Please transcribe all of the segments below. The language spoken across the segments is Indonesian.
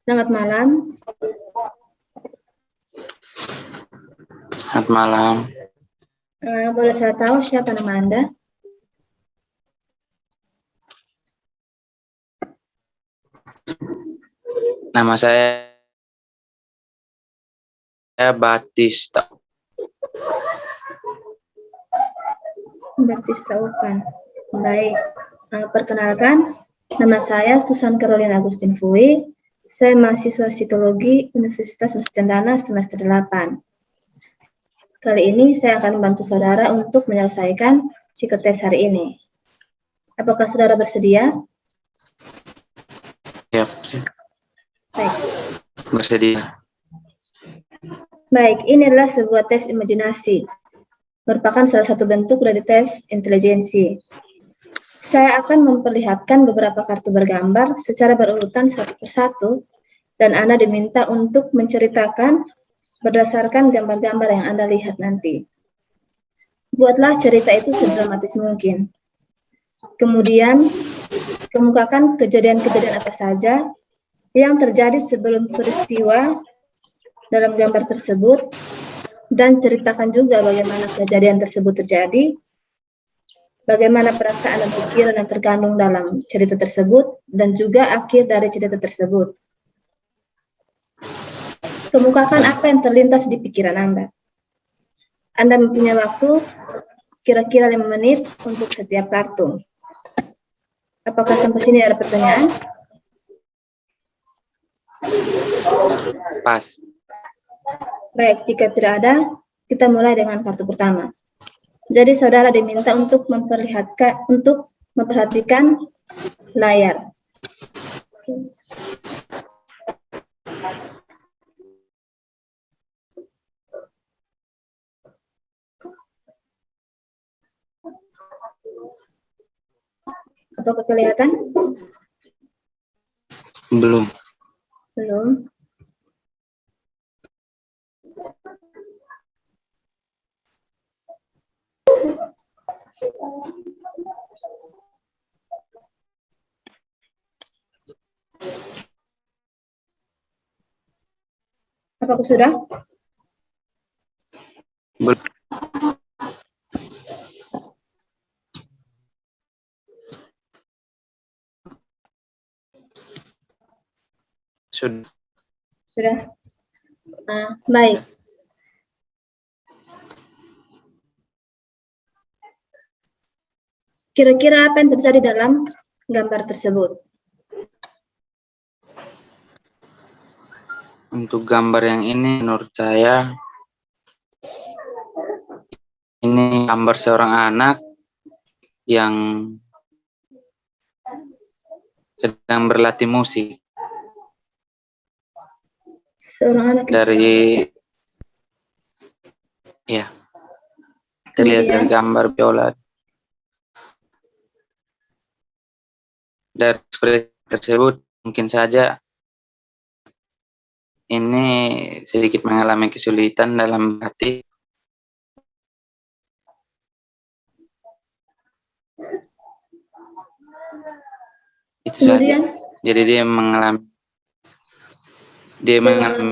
Selamat malam. Selamat malam. Boleh saya tahu siapa nama Anda? Nama saya Batista. Batista Upan. Baik. Perkenalkan, nama saya Susan Caroline Agustin Fui. Saya mahasiswa psikologi Universitas Mesir Cendana semester 8. Kali ini saya akan membantu saudara untuk menyelesaikan psikotes hari ini. Apakah saudara bersedia? Ya, Baik. bersedia. Baik, ini adalah sebuah tes imajinasi. Merupakan salah satu bentuk dari tes intelijensi. Saya akan memperlihatkan beberapa kartu bergambar secara berurutan satu persatu, dan Anda diminta untuk menceritakan berdasarkan gambar-gambar yang Anda lihat nanti. Buatlah cerita itu sedramatis mungkin. Kemudian, kemukakan kejadian-kejadian apa saja yang terjadi sebelum peristiwa dalam gambar tersebut, dan ceritakan juga bagaimana kejadian tersebut terjadi, bagaimana perasaan dan pikiran yang terkandung dalam cerita tersebut, dan juga akhir dari cerita tersebut. Kemukakan apa yang terlintas di pikiran Anda. Anda mempunyai waktu kira-kira 5 menit untuk setiap kartu. Apakah sampai sini ada pertanyaan? Pas. Baik, jika tidak ada, kita mulai dengan kartu pertama. Jadi saudara diminta untuk memperhatikan layar. Apakah kelihatan? Belum. Belum. Apakah sudah? Belum. Sudah. Sudah. Baik. Kira-kira apa yang terjadi dalam gambar tersebut? Untuk gambar yang ini, menurut saya, ini gambar seorang anak yang sedang berlatih musik. Seorang anak yang ya, terlihat dari gambar biola. Dari ekspresi tersebut, mungkin saja ini sedikit mengalami kesulitan dalam berlatih. Itu saja. Jadi dia mengalami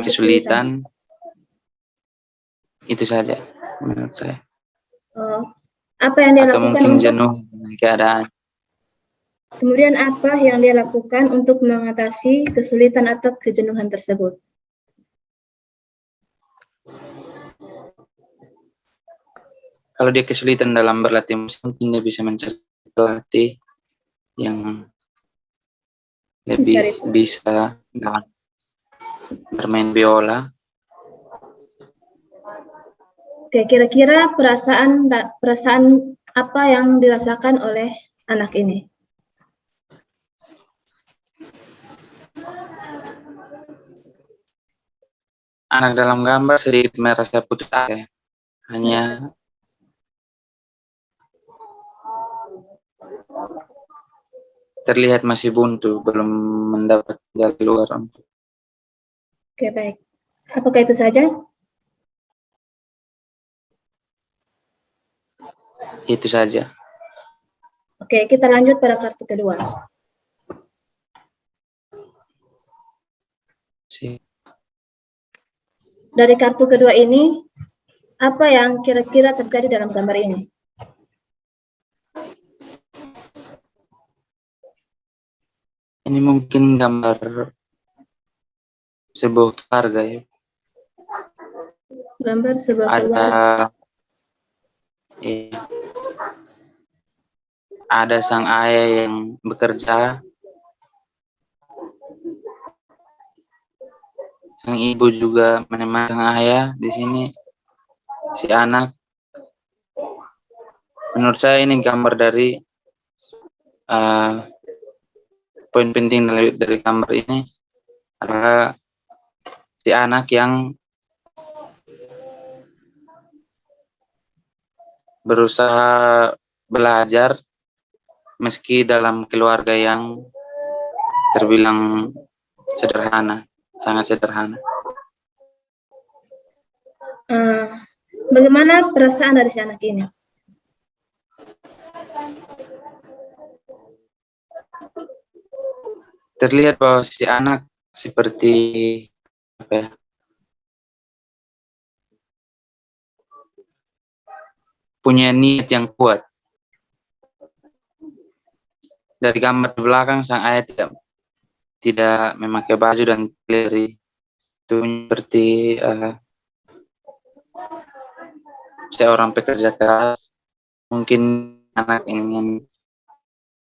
kesulitan. Itu saja menurut saya. Apa yang dia atau lakukan mungkin untuk jenuh dengan keadaan. Kemudian apa yang dia lakukan untuk mengatasi kesulitan atau kejenuhan tersebut? Kalau dia kesulitan dalam berlatih musik, mungkin dia bisa mencari pelatih yang lebih bisa dalam bermain biola. Oke, kira-kira perasaan apa yang dirasakan oleh anak ini? Anak dalam gambar sedikit merasa putus asa. Hanya terlihat masih buntu, belum mendapat jalan keluar. Oke, baik. Apakah itu saja? Itu saja. Oke, kita lanjut pada kartu kedua. Dari kartu kedua ini, apa yang kira-kira terjadi dalam gambar ini? Ini mungkin gambar sebuah keluarga ya. Gambar sebuah Ada keluarga. Ada sang ayah yang bekerja, sang ibu juga menemani sang ayah di sini, si anak. Menurut saya ini gambar dari poin penting dari gambar ini adalah si anak yang berusaha belajar meski dalam keluarga yang terbilang sederhana, sangat sederhana. Bagaimana perasaan dari si anak ini? Terlihat bahwa si anak seperti apa ya, punya niat yang kuat. Dari gambar di belakang sang ayah tidak memakai baju dan teleri, itu seperti seorang pekerja keras. Mungkin anak ingin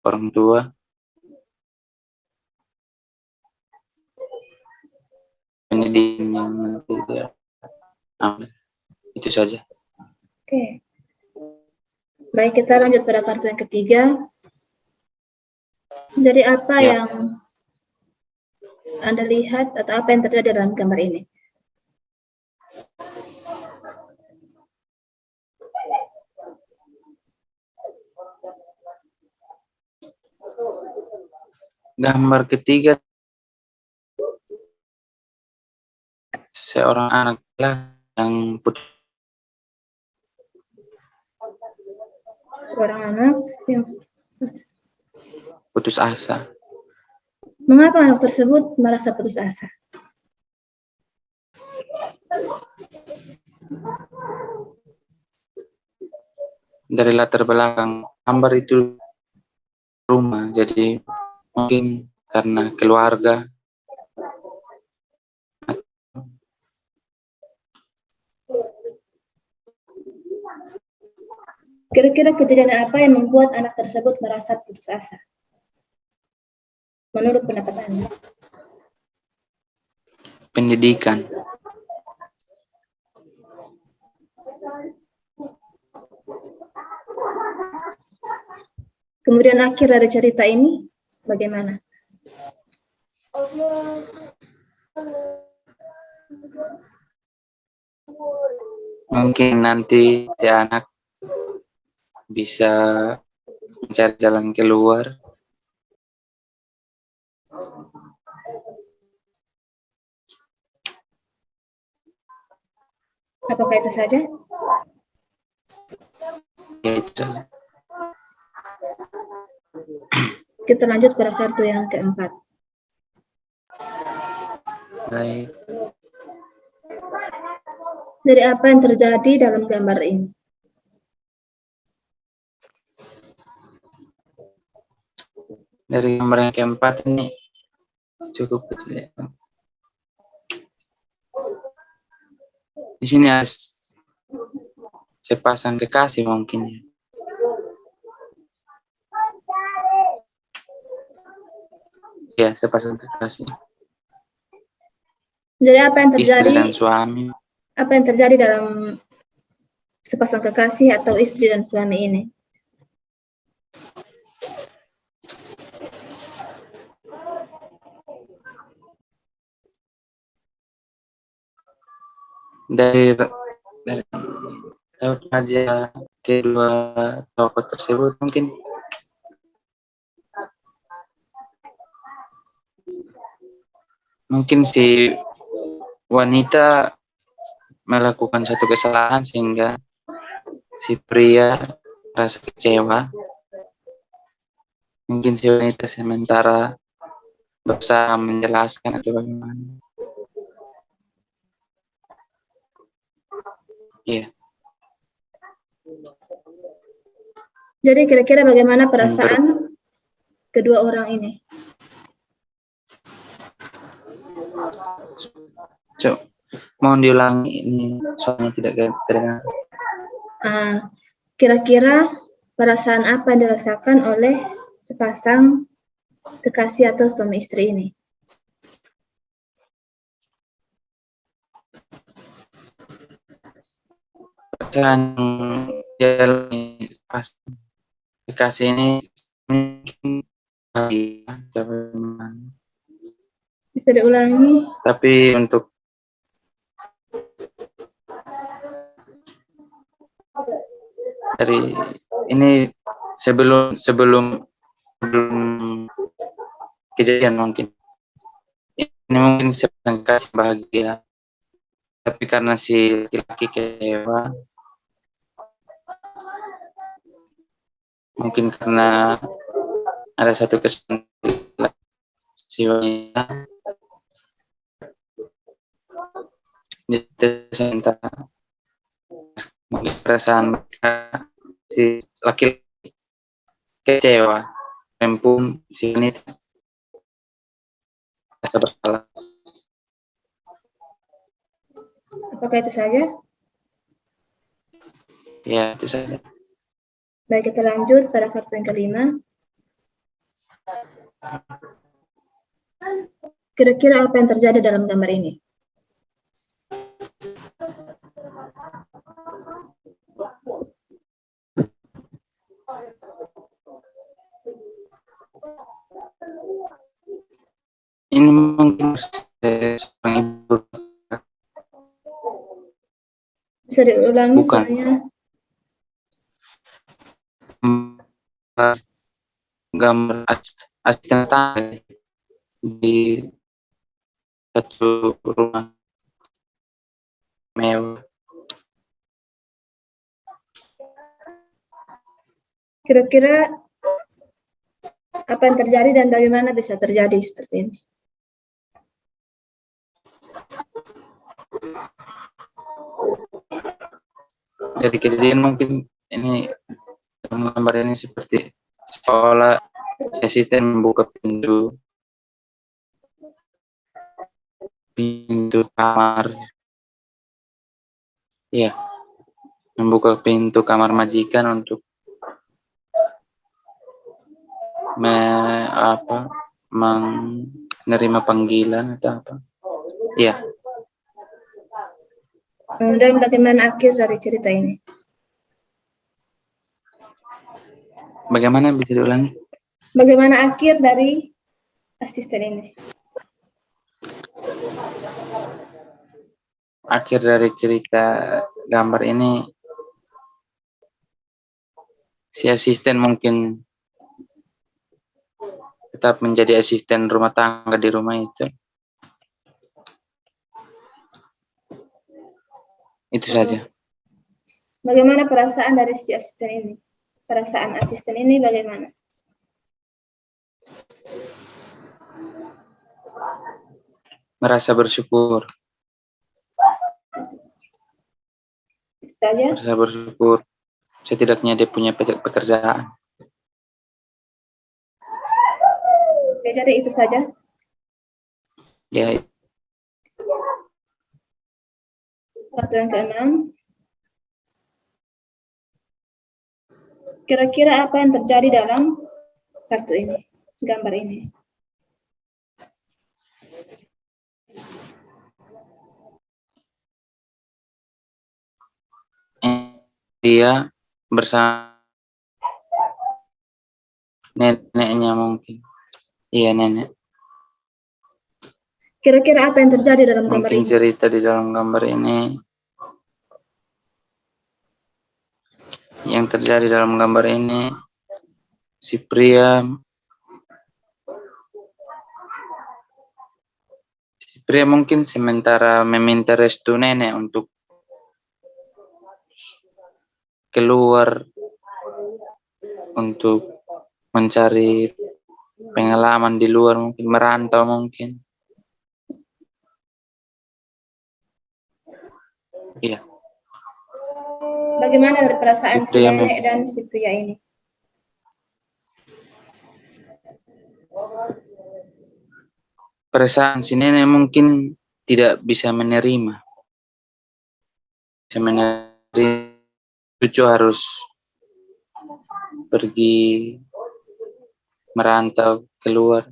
orang tua pendidikan yang nanti dia ambil. Itu saja. Oke. Baik, kita lanjut pada kartu yang ketiga. Jadi apa yang Anda lihat atau apa yang terjadi dalam gambar ini? Gambar ketiga, seorang anak yang putus asa. Mengapa anak tersebut merasa putus asa? Dari latar belakang gambar itu rumah, jadi mungkin karena keluarga. Kira-kira kejadian apa yang membuat anak tersebut merasa putus asa? Menurut pendapat Anda? Pendidikan. Kemudian akhir dari cerita ini bagaimana? Mungkin nanti si anak bisa mencari jalan keluar. Apakah itu saja? Ya, itu. Kita lanjut pada kartu yang keempat. Baik. Dari apa yang terjadi dalam gambar ini? Dari gambar yang keempat ini cukup kecil. Di sini ada sepasang kekasih mungkin ya. Ya, sepasang kekasih. Jadi apa yang terjadi? Istri dan suami. Apa yang terjadi dalam sepasang kekasih atau istri dan suami ini? Dari aja kedua tokoh tersebut mungkin si wanita melakukan satu kesalahan sehingga si pria rasa kecewa. Mungkin si wanita sementara berusaha menjelaskan atau bagaimana. Iya. Jadi kira-kira bagaimana perasaan kedua orang ini? Mohon diulangi, ini soalnya tidak terdengar. Kira-kira perasaan apa yang dirasakan oleh sepasang kekasih atau suami istri ini? Perasaan jalani pas kekasih ini mungkin Bisa diulangi? tapi untuk dari ini sebelum kejadian mungkin ini mungkin sedang kasih bahagia, tapi karena si laki-laki kecewa, mungkin karena ada satu kesan si wanita, jadi sementara mungkin perasaan mereka si laki-laki kecewa, pun si wanita merasa bersalah. Apakah itu saja? Ya, itu saja. Baik, kita lanjut pada kartu yang kelima. Kira-kira apa yang terjadi dalam gambar ini? Ini mungkin seorang ibu. Bisa diulangi Bukan. soalnya? Gambar asisten tangga di satu rumah mewah. Kira-kira apa yang terjadi dan bagaimana bisa terjadi seperti ini? Dari kejadian mungkin ini gambar ini seperti seolah asisten membuka pintu kamar. Iya, membuka pintu kamar majikan untuk menerima panggilan atau apa. Iya. Dan bagaimana akhir dari cerita ini? Bagaimana bisa diulangi? Bagaimana akhir dari asisten ini? Akhir dari cerita gambar ini, si asisten mungkin tetap menjadi asisten rumah tangga di rumah itu. Itu saja. Bagaimana perasaan dari si asisten ini? Perasaan asisten ini bagaimana? Merasa bersyukur. Itu saja? Merasa bersyukur. Setidaknya dia punya pekerjaan. Oke, jadi itu saja. Ya. Kartu yang keenam. Kira-kira apa yang terjadi dalam kartu ini, gambar ini? Dia bersama neneknya mungkin. Iya, nenek. Kira-kira apa yang terjadi dalam gambar ini? Mungkin cerita di dalam gambar ini. Yang terjadi dalam gambar ini, si pria mungkin sementara meminta restu nenek untuk keluar untuk mencari pengalaman di luar, mungkin merantau mungkin. Iya. Bagaimana perasaan si pria nenek dan si pria ini? perasaan si nenek mungkin tidak bisa menerima. Cucu harus pergi merantau keluar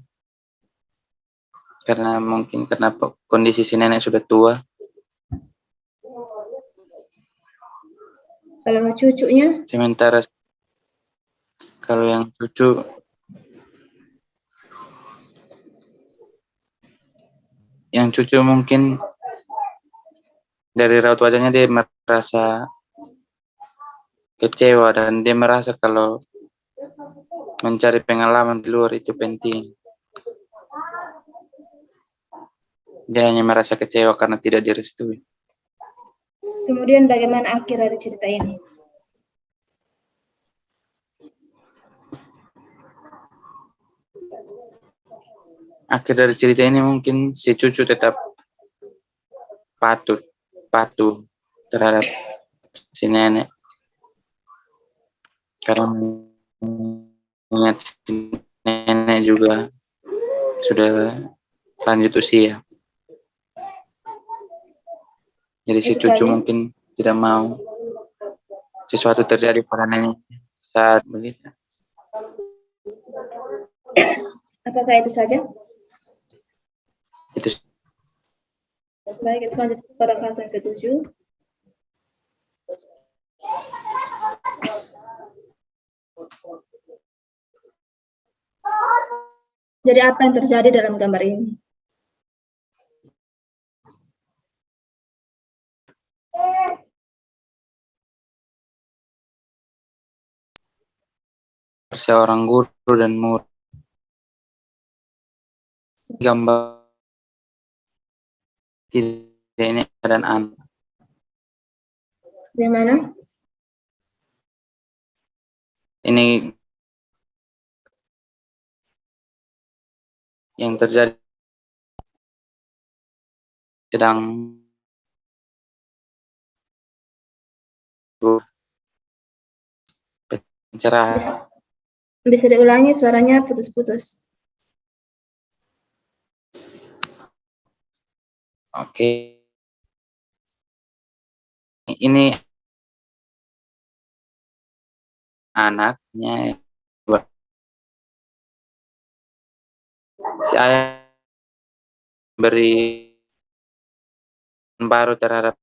karena mungkin karena kondisi si nenek sudah tua. Kalau cucunya? Sementara kalau yang cucu mungkin dari raut wajahnya dia merasa kecewa dan dia merasa kalau mencari pengalaman di luar itu penting. Dia hanya merasa kecewa karena tidak direstui. Kemudian bagaimana akhir dari cerita ini? Akhir dari cerita ini mungkin si cucu tetap patuh terhadap si nenek karena mengingat si nenek juga sudah lanjut usia. Jadi si Itu cucu saja? mungkin tidak mau sesuatu terjadi pada nenek saat begitu. Apakah itu saja? Itu Baik, kita lanjut pada fase ke-7. Jadi apa yang terjadi dalam gambar ini? seorang guru dan murid. Gambar tidak ini dan anak. Bagaimana? Ini yang terjadi sedang pencerahan. Bisa diulangi, suaranya putus-putus. Oke. Ini anaknya si ayah beri baru terhadap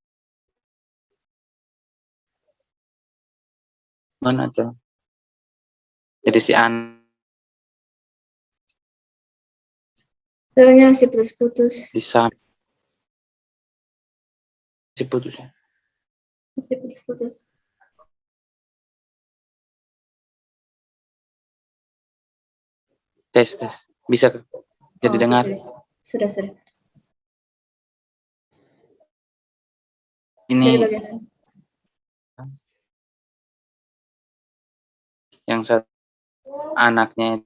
mana tuh. Jadi si anak Suaranya masih putus-putus. di samping si putus. Masih putus-putus. Tes. Bisa jadi dengar. Bisa. Sudah. Ini Jadi bagaimana? yang satu anaknya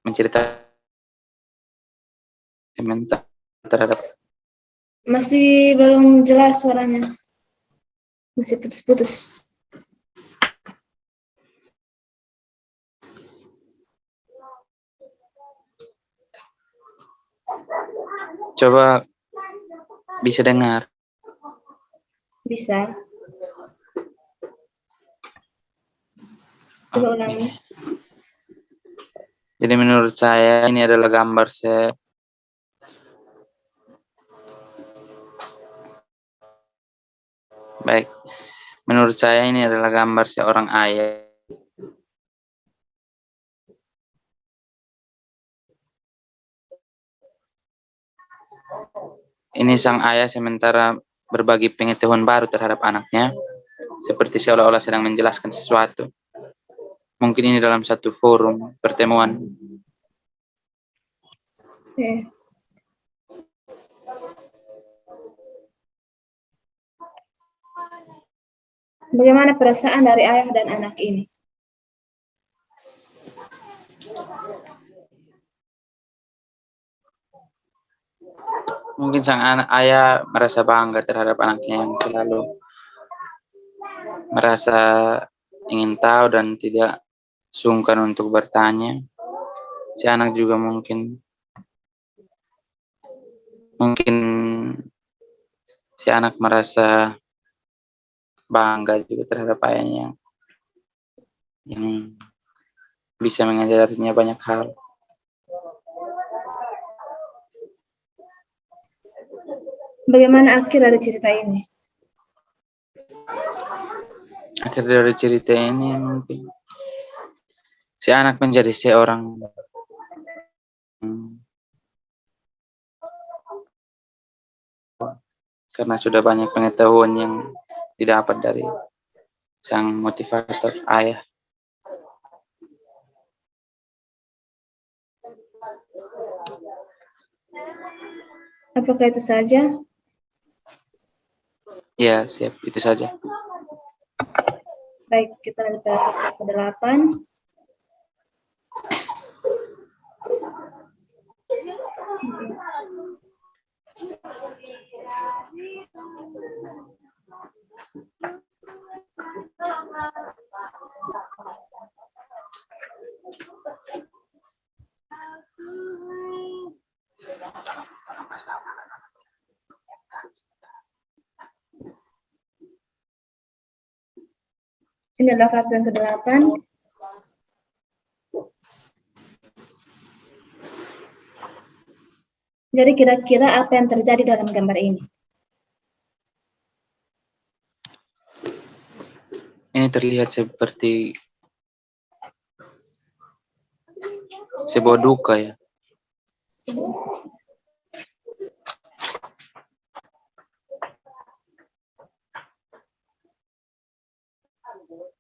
menceritakan sementara terhadap Masih belum jelas suaranya. Masih putus-putus. coba bisa dengar. Bisa. Coba ulangi. Jadi menurut saya ini adalah gambar baik. Menurut saya ini adalah gambar seorang ayah. Ini sang ayah sementara berbagi pengetahuan baru terhadap anaknya, seperti seolah-olah sedang menjelaskan sesuatu. Mungkin ini dalam satu forum pertemuan. Oke. Bagaimana perasaan dari ayah dan anak ini? Mungkin sang anak ayah merasa bangga terhadap anaknya yang selalu merasa ingin tahu dan tidak sungkan untuk bertanya. Si anak juga mungkin mungkin si anak merasa bangga juga terhadap ayahnya yang bisa mengajarinya banyak hal. Bagaimana akhir dari cerita ini? Akhir dari cerita ini mungkin si anak menjadi seorang karena sudah banyak pengetahuan yang didapat dari sang motivator ayah. Apakah itu saja? Ya, siap. Itu saja. Baik, kita lanjut pada fakta ke-8. Ini adalah fakta yang ke-8. Jadi kira-kira apa yang terjadi dalam gambar ini? Ini terlihat seperti sebuah duka ya.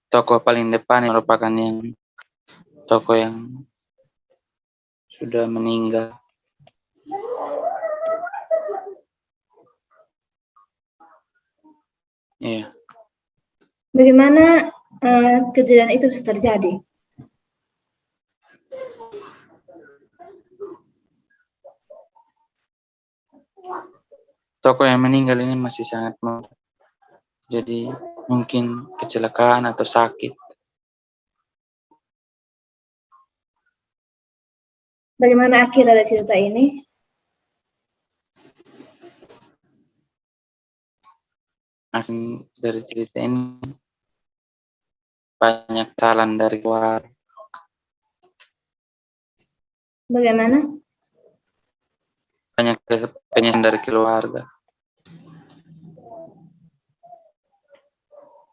Tokoh paling depan merupakan yang tokoh yang sudah meninggal. Iya. Bagaimana kejadian itu bisa terjadi? Tokoh yang meninggal ini masih sangat muda. Jadi mungkin kecelakaan atau sakit. Bagaimana akhir dari cerita ini? Akhir dari cerita ini banyak kesalahan dari luar. Bagaimana? Banyak penyesalan dari keluarga.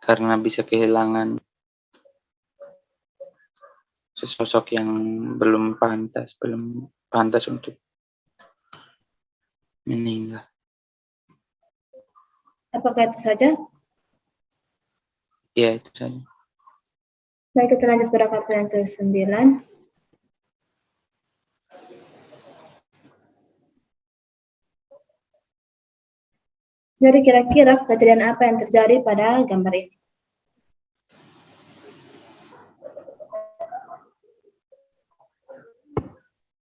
Karena bisa kehilangan sesosok yang belum pantas untuk meninggal. Apakah itu saja? Ya, itu saja. Baik, kita lanjut pada fakta yang ke-9. Jadi kira-kira kejadian apa yang terjadi pada gambar ini?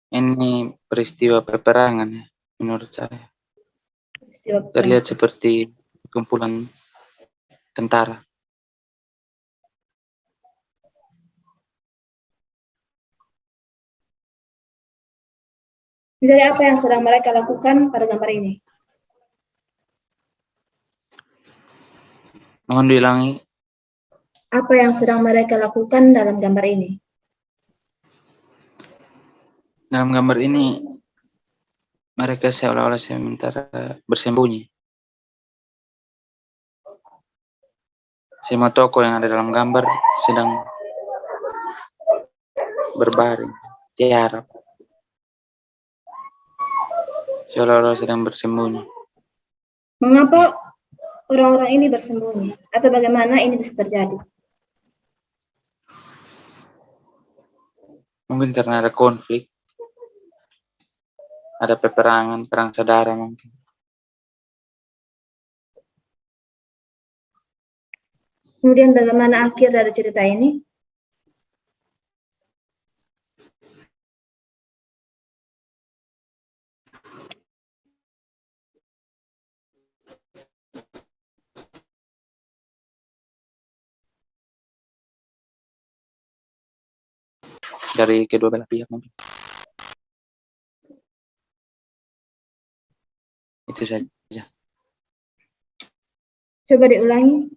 Ini peristiwa peperangan ya, menurut saya. Peristiwa Terlihat seperti kumpulan tentara. Jadi apa yang sedang mereka lakukan pada gambar ini? Mohon diulangi. Apa yang sedang mereka lakukan dalam gambar ini? Dalam gambar ini mereka seolah-olah sementara bersembunyi. Semua tokoh yang ada dalam gambar sedang berbaring, tiarap. Seolah-olah sedang bersembunyi. Mengapa orang-orang ini bersembunyi? Atau bagaimana ini bisa terjadi? Mungkin karena ada konflik, ada peperangan, perang saudara mungkin. Kemudian bagaimana akhir dari cerita ini? dari kedua belah pihak mungkin. Itu saja. Coba diulangi.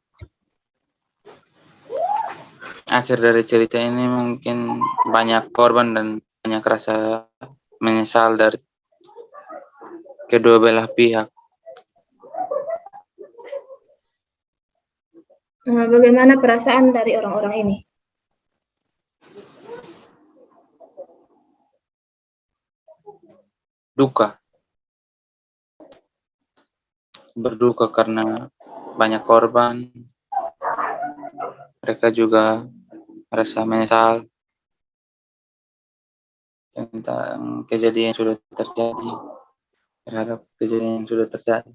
Akhir dari cerita ini mungkin banyak korban dan banyak rasa menyesal dari kedua belah pihak. Bagaimana perasaan dari orang-orang ini? Duka. Berduka karena banyak korban. Mereka juga merasa menyesal tentang kejadian yang sudah terjadi, terhadap kejadian yang sudah terjadi.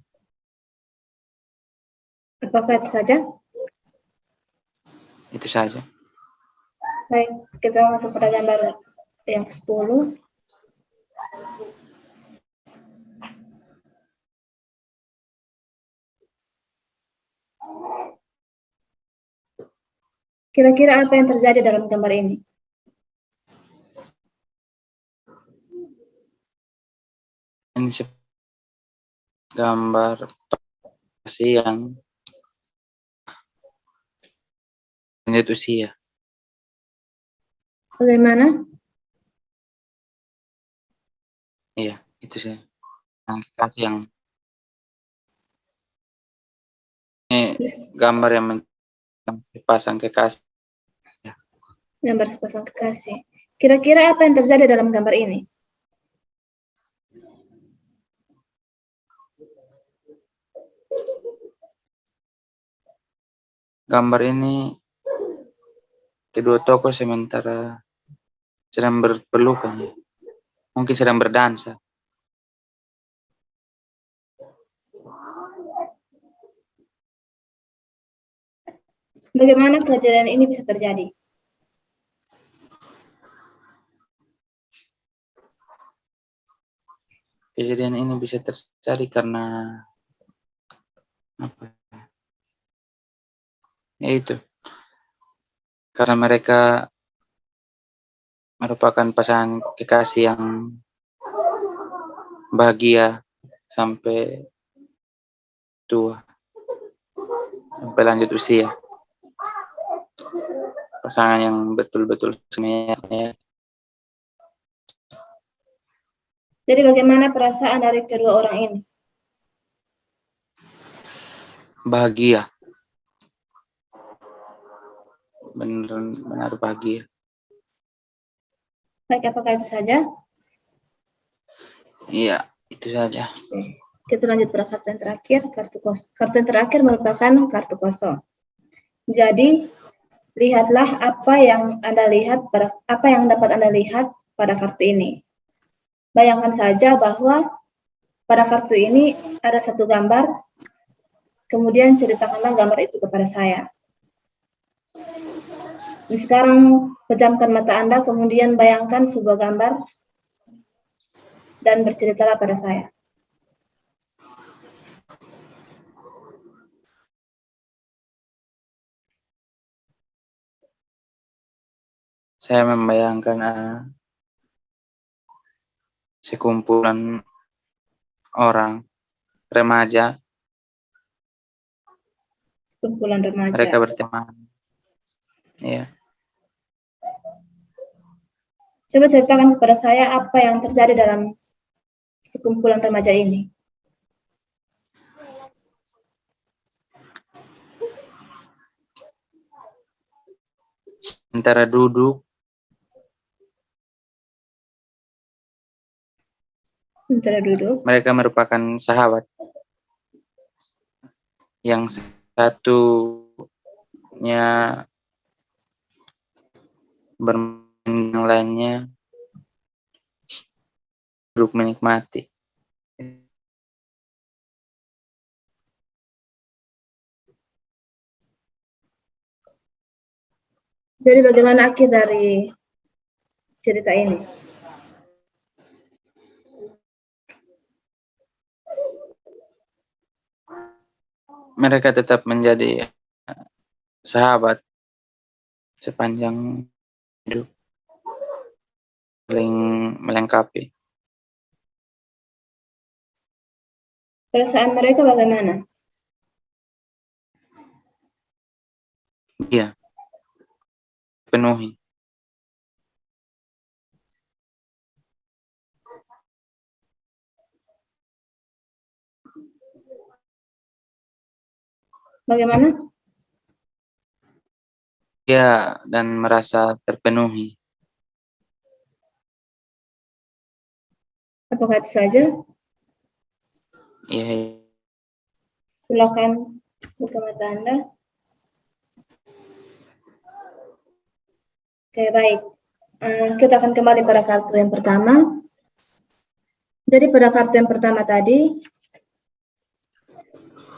Apakah itu saja? Itu saja. Baik, kita masuk pada gambar yang ke-10. Kira-kira apa yang terjadi dalam gambar ini? Ini gambar yang lanjut usia. Bagaimana? Iya, itu sih. Yang kasih yang ini gambar yang sepasang kekasih. Gambar sepasang kekasih. Kira-kira apa yang terjadi dalam gambar ini? Gambar ini kedua tokoh sementara sedang berpelukan, mungkin sedang berdansa. Bagaimana kejadian ini bisa terjadi? Kejadian ini bisa terjadi karena apa? Ya itu, karena mereka merupakan pasangan kekasih yang bahagia sampai tua, sampai lanjut usia. Pasangan yang betul-betul semuanya. Jadi bagaimana perasaan dari kedua orang ini? Bahagia. Benar bahagia. Baik, apakah itu saja? Iya, itu saja. Oke. Kita lanjut pada kartu yang terakhir. Kartu yang terakhir merupakan kartu kosong. Jadi, lihatlah apa yang dapat Anda lihat pada kartu ini. Bayangkan saja bahwa pada kartu ini ada satu gambar, kemudian ceritakanlah gambar itu kepada saya. Dan sekarang pejamkan mata Anda, kemudian bayangkan sebuah gambar dan berceritalah pada saya. Saya membayangkan sekumpulan orang remaja. Kumpulan remaja. Mereka berteman. Iya. Coba ceritakan kepada saya apa yang terjadi dalam sekumpulan remaja ini. Antara duduk. Mereka merupakan sahabat. Yang satunya bermain, yang lainnya duduk menikmati. Jadi bagaimana akhir dari cerita ini? Mereka tetap menjadi sahabat sepanjang hidup. saling melengkapi. Perasaan mereka bagaimana? Iya, penuhi. Bagaimana? Iya, dan merasa terpenuhi. Apakah itu saja? Iya, Silakan buka mata Anda. Oke, baik. Kita akan kembali pada kartu yang pertama. Jadi pada kartu yang pertama tadi,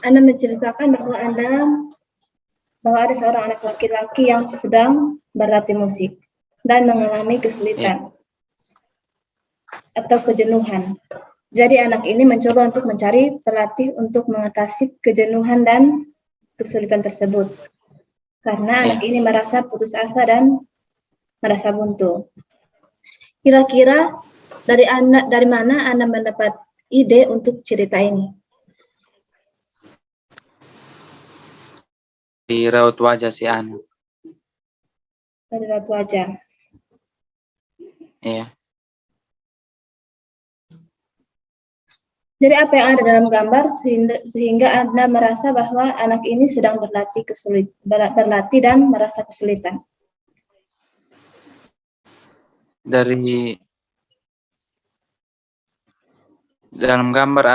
Anda menceritakan bahwa ada seorang anak laki-laki yang sedang berlatih musik dan mengalami kesulitan atau kejenuhan. Jadi anak ini mencoba untuk mencari pelatih untuk mengatasi kejenuhan dan kesulitan tersebut. Karena anak ini merasa putus asa dan merasa buntu. Kira-kira dari mana Anda mendapat ide untuk cerita ini? di raut wajah si anak. Dari raut wajah. Iya, Jadi apa yang ada dalam gambar sehingga Anda merasa bahwa anak ini sedang berlatih dan merasa kesulitan? dari dalam gambar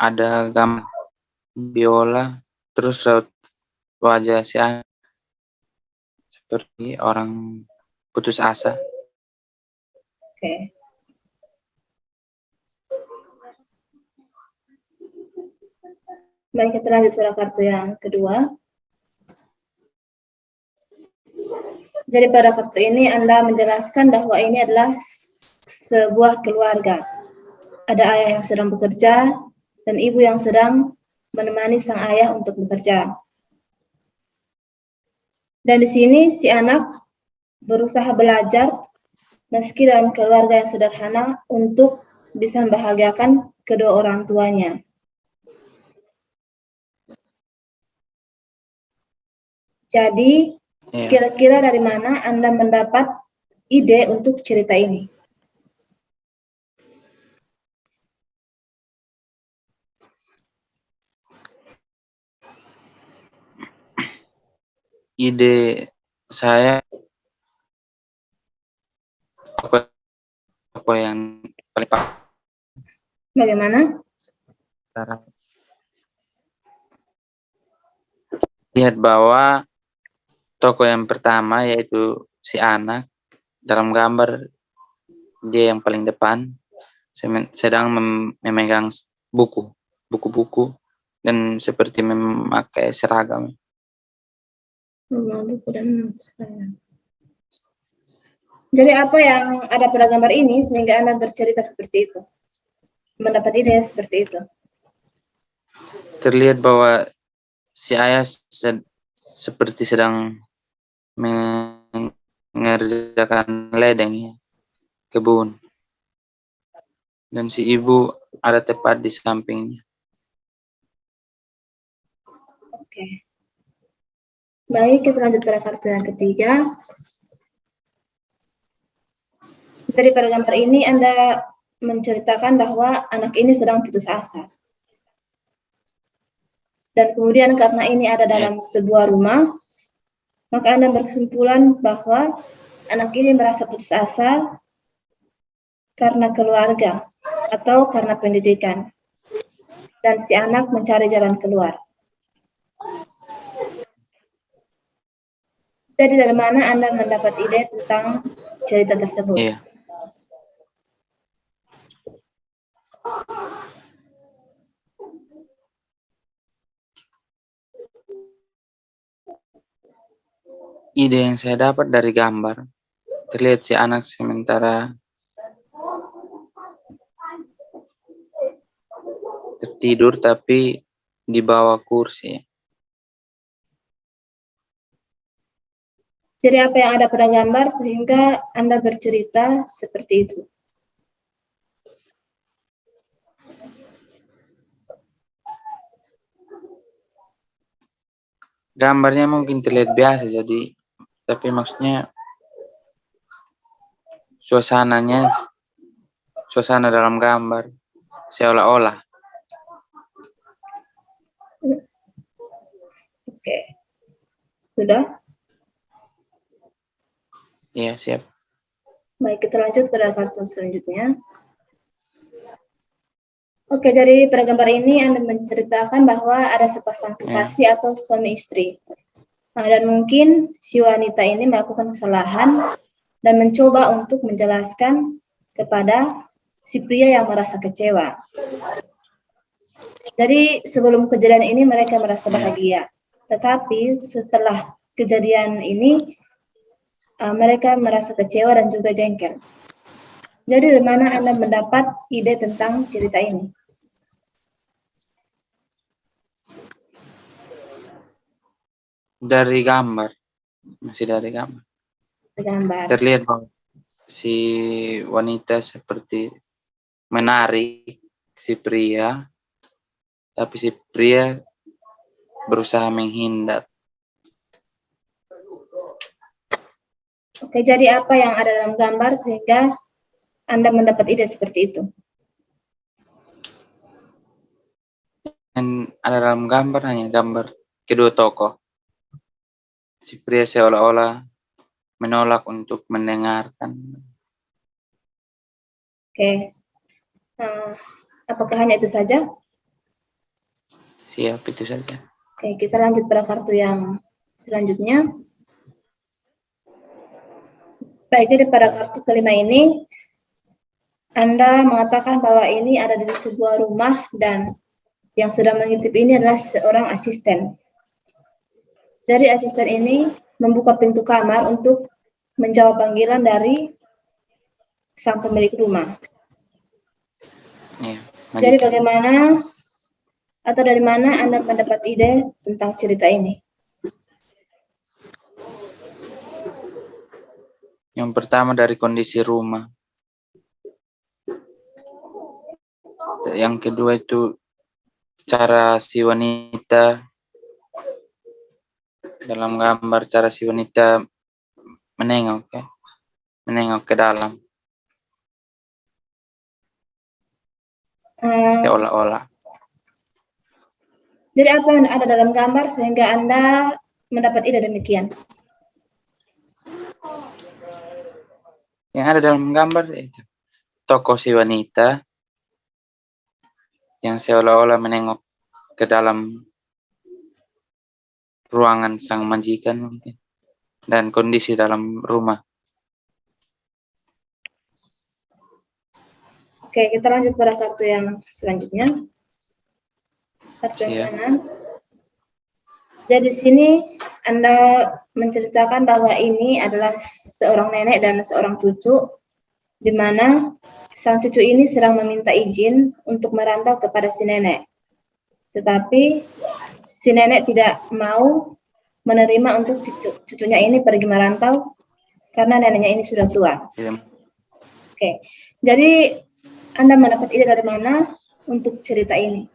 ada gambar biola, terus raut wajah si anak seperti orang putus asa. Oke. Baik, kita lanjut pada kartu yang kedua. Jadi pada kartu ini Anda menjelaskan bahwa ini adalah sebuah keluarga. Ada ayah yang sedang bekerja dan ibu yang sedang menemani sang ayah untuk bekerja. Dan di sini si anak berusaha belajar meski dalam keluarga yang sederhana untuk bisa membahagiakan kedua orang tuanya. Jadi, kira-kira dari mana Anda mendapat ide untuk cerita ini? Ide saya apa yang paling Bagaimana? parah. Lihat bahwa tokoh yang pertama yaitu si anak dalam gambar dia yang paling depan sedang memegang buku-buku dan seperti memakai seragam. Jadi apa yang ada pada gambar ini sehingga Anda bercerita seperti itu? Mendapat ide seperti itu? Terlihat bahwa si ayah seperti sedang mengerjakan ledeng ya, kebun. Dan si ibu ada tepat di sampingnya. Oke. Baik, kita lanjut pada kartu yang ketiga. Jadi pada gambar ini Anda menceritakan bahwa anak ini sedang putus asa. Dan kemudian karena ini ada dalam sebuah rumah, maka Anda berkesimpulan bahwa anak ini merasa putus asa karena keluarga atau karena pendidikan. Dan si anak mencari jalan keluar. Jadi dari mana Anda mendapat ide tentang cerita tersebut? Iya. Ide yang saya dapat dari gambar, terlihat si anak sementara tertidur tapi di bawah kursi. Jadi apa yang ada pada gambar sehingga Anda bercerita seperti itu. Gambarnya mungkin terlihat biasa, jadi tapi maksudnya suasana dalam gambar seolah-olah. Oke. Sudah? Iya, siap. Baik, kita lanjut pada kartu selanjutnya. Oke, dari pada gambar ini Anda menceritakan bahwa ada sepasang kekasih atau suami istri. Nah, dan mungkin si wanita ini melakukan kesalahan dan mencoba untuk menjelaskan kepada si pria yang merasa kecewa. Jadi sebelum kejadian ini mereka merasa bahagia. Tetapi setelah kejadian ini mereka merasa kecewa dan juga jengkel. Jadi dari mana Anda mendapat ide tentang cerita ini? Dari gambar, masih dari gambar. Gambar. Terlihat bahwa si wanita seperti menarik si pria, tapi si pria berusaha menghindar. Oke, jadi apa yang ada dalam gambar sehingga Anda mendapat ide seperti itu? Dan ada dalam gambar hanya gambar kedua tokoh. Si pria seolah-olah menolak untuk mendengarkan. Oke. Apakah hanya itu saja? Siap, itu saja. Oke, kita lanjut pada kartu yang selanjutnya. Baik, jadi pada kartu kelima ini, Anda mengatakan bahwa ini ada di sebuah rumah dan yang sedang mengintip ini adalah seorang asisten. Jadi asisten ini membuka pintu kamar untuk menjawab panggilan dari sang pemilik rumah. Ya, jadi bagaimana atau dari mana Anda mendapat ide tentang cerita ini? Yang pertama dari kondisi rumah. Yang kedua itu cara si wanita dalam gambar, cara si wanita menengok ke dalam seolah-olah. Jadi apa yang ada dalam gambar sehingga Anda mendapat ide demikian? Yang ada dalam gambar itu tokoh si wanita yang seolah-olah menengok ke dalam ruangan sang majikan mungkin, dan kondisi dalam rumah. Oke, kita lanjut pada kartu yang selanjutnya. Kartu yang mana? Jadi di sini Anda menceritakan bahwa ini adalah seorang nenek dan seorang cucu, di mana sang cucu ini sedang meminta izin untuk merantau kepada si nenek. Tetapi si nenek tidak mau menerima untuk cucunya ini pergi merantau karena neneknya ini sudah tua. Oke, jadi Anda mendapat ide dari mana untuk cerita ini?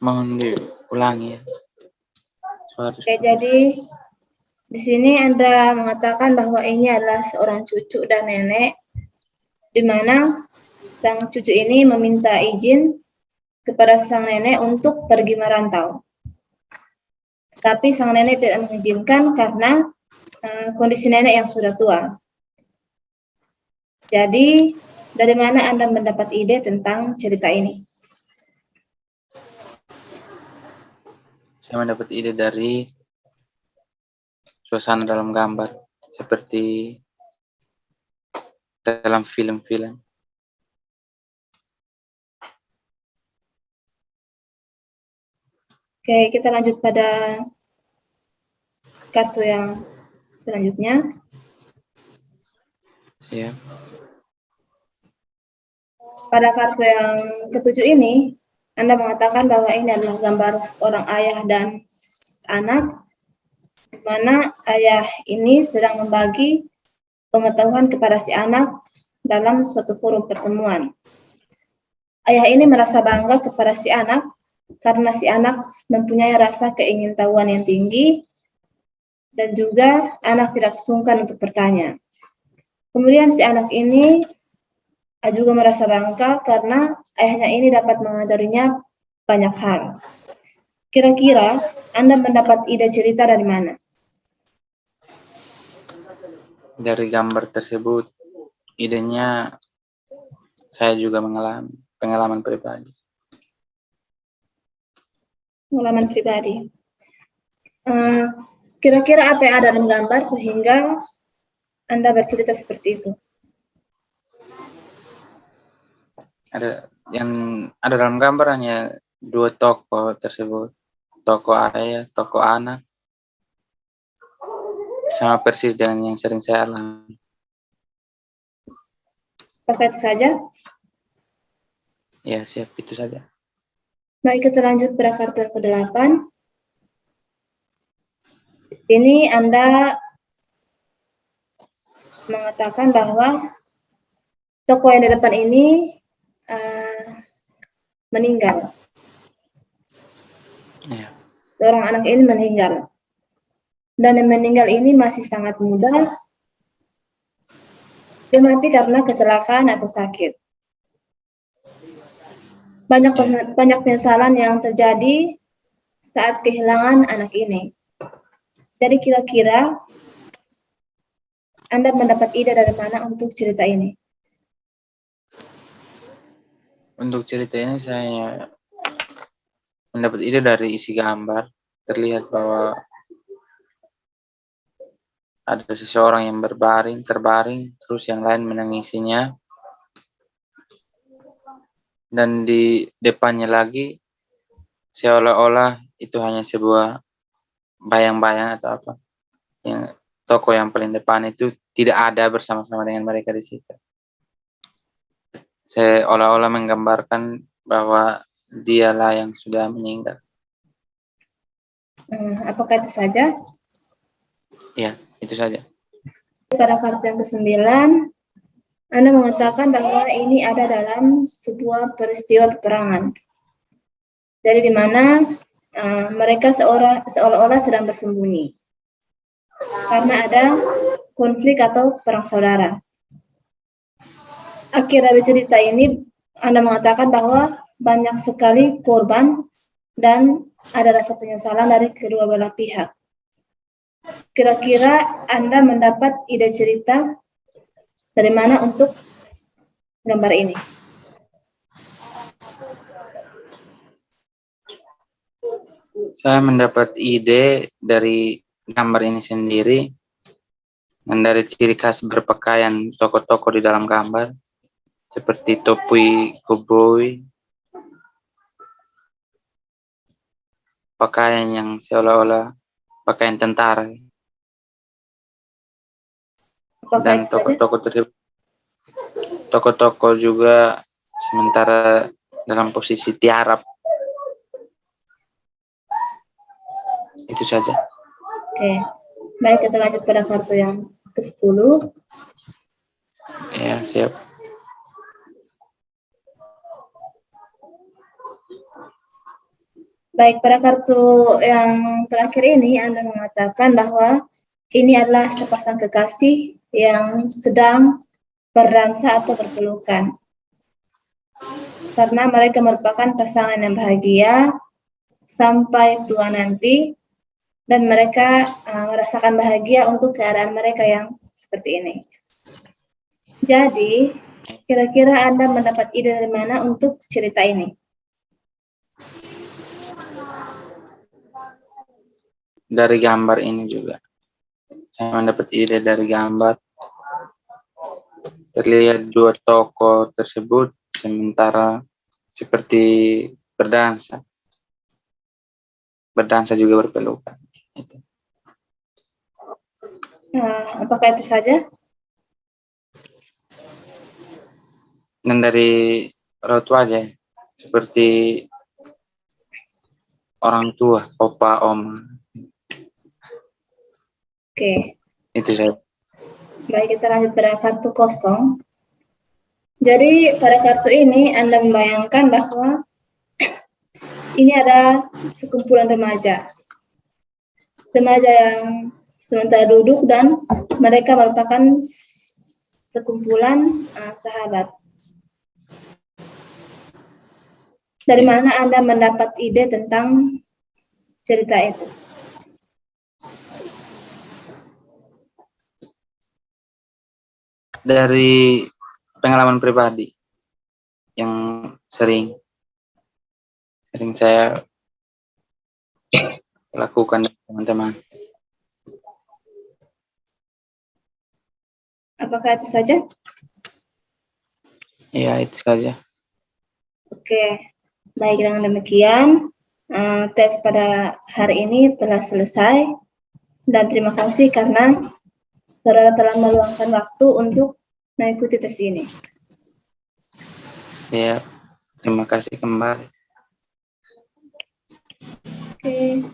Mohon diulangi ya. Oke, jadi di sini Anda mengatakan bahwa ini adalah seorang cucu dan nenek, di mana sang cucu ini meminta izin kepada sang nenek untuk pergi merantau. Tapi sang nenek tidak mengizinkan karena kondisi nenek yang sudah tua. Jadi, dari mana Anda mendapat ide tentang cerita ini? Saya mendapat ide dari suasana dalam gambar, seperti dalam film-film. Oke, kita lanjut pada kartu yang selanjutnya. Siap. Pada kartu yang ketujuh ini, Anda mengatakan bahwa ini adalah gambar seorang ayah dan anak, di mana ayah ini sedang membagi pengetahuan kepada si anak dalam suatu forum pertemuan. Ayah ini merasa bangga kepada si anak karena si anak mempunyai rasa keingintahuan yang tinggi dan juga anak tidak sungkan untuk bertanya. Kemudian si anak ini juga merasa bangga karena ayahnya ini dapat mengajarinya banyak hal. Kira-kira Anda mendapat ide cerita dari mana? Dari gambar tersebut, idenya saya juga mengalami pengalaman pribadi. Pengalaman pribadi. Kira-kira apa yang ada dalam gambar sehingga Anda bercerita seperti itu? Ada dalam gambar hanya dua tokoh tersebut, tokoh ayah, tokoh anak, sama persis dengan yang sering saya alami. Apakah itu saja? Ya, siap, itu saja. Baik, kita lanjut pada kartu yang ke-8. Ini Anda mengatakan bahwa tokoh yang di depan ini meninggal. Ya. Seorang anak ini meninggal. Dan yang meninggal ini masih sangat muda. Dia mati karena kecelakaan atau sakit. Banyak penyesalan yang terjadi saat kehilangan anak ini. Jadi kira-kira Anda mendapat ide dari mana untuk cerita ini? Untuk cerita ini saya mendapat ide dari isi gambar. Terlihat bahwa ada seseorang yang terbaring, terus yang lain menangisinya. Dan di depannya lagi, seolah-olah itu hanya sebuah bayang-bayang atau apa. Yang tokoh yang paling depan itu tidak ada bersama-sama dengan mereka di situ. Seolah-olah menggambarkan bahwa dialah yang sudah meninggal. Apakah itu saja? Ya, itu saja. Pada kartu yang ke-9, Anda mengatakan bahwa ini ada dalam sebuah peristiwa peperangan. Jadi di mana mereka seolah-olah sedang bersembunyi. Karena ada konflik atau perang saudara. Akhir dari cerita ini, Anda mengatakan bahwa banyak sekali korban dan ada rasa penyesalan dari kedua belah pihak. Kira-kira Anda mendapat ide cerita dari mana untuk gambar ini? Saya mendapat ide dari gambar ini sendiri dan dari ciri khas berpakaian tokoh-tokoh di dalam gambar seperti topi koboi, pakaian yang seolah-olah pakaian tentara, dan tokoh-tokoh juga sementara dalam posisi tiarap. Itu saja. Oke, baik, kita lanjut pada kartu yang ke-10. Ya, siap. Baik, pada kartu yang terakhir ini Anda mengatakan bahwa ini adalah sepasang kekasih yang sedang berdansa atau berpelukan. Karena mereka merupakan pasangan yang bahagia sampai tua nanti, dan mereka merasakan bahagia untuk keadaan mereka yang seperti ini. Jadi, kira-kira Anda mendapat ide dari mana untuk cerita ini? Dari gambar ini juga. Saya mendapat ide dari gambar. Terlihat dua tokoh tersebut sementara seperti berdansa. Berdansa juga berpelukan. Apakah itu saja? Dan dari raut wajah, seperti orang tua, opa, oma. Oke, Itu saya. baik, kita lanjut pada kartu kosong. Jadi pada kartu ini Anda membayangkan bahwa ini ada sekumpulan remaja. Remaja yang sementara duduk dan mereka merupakan sekumpulan sahabat. Dari mana Anda mendapat ide tentang cerita itu? Dari pengalaman pribadi yang sering saya lakukan dengan teman-teman. Apakah itu saja? Ya, itu saja. Oke, baik, dengan demikian tes pada hari ini telah selesai dan terima kasih karena saudara telah meluangkan waktu untuk mengikuti tes ini. Ya, terima kasih kembali. Oke.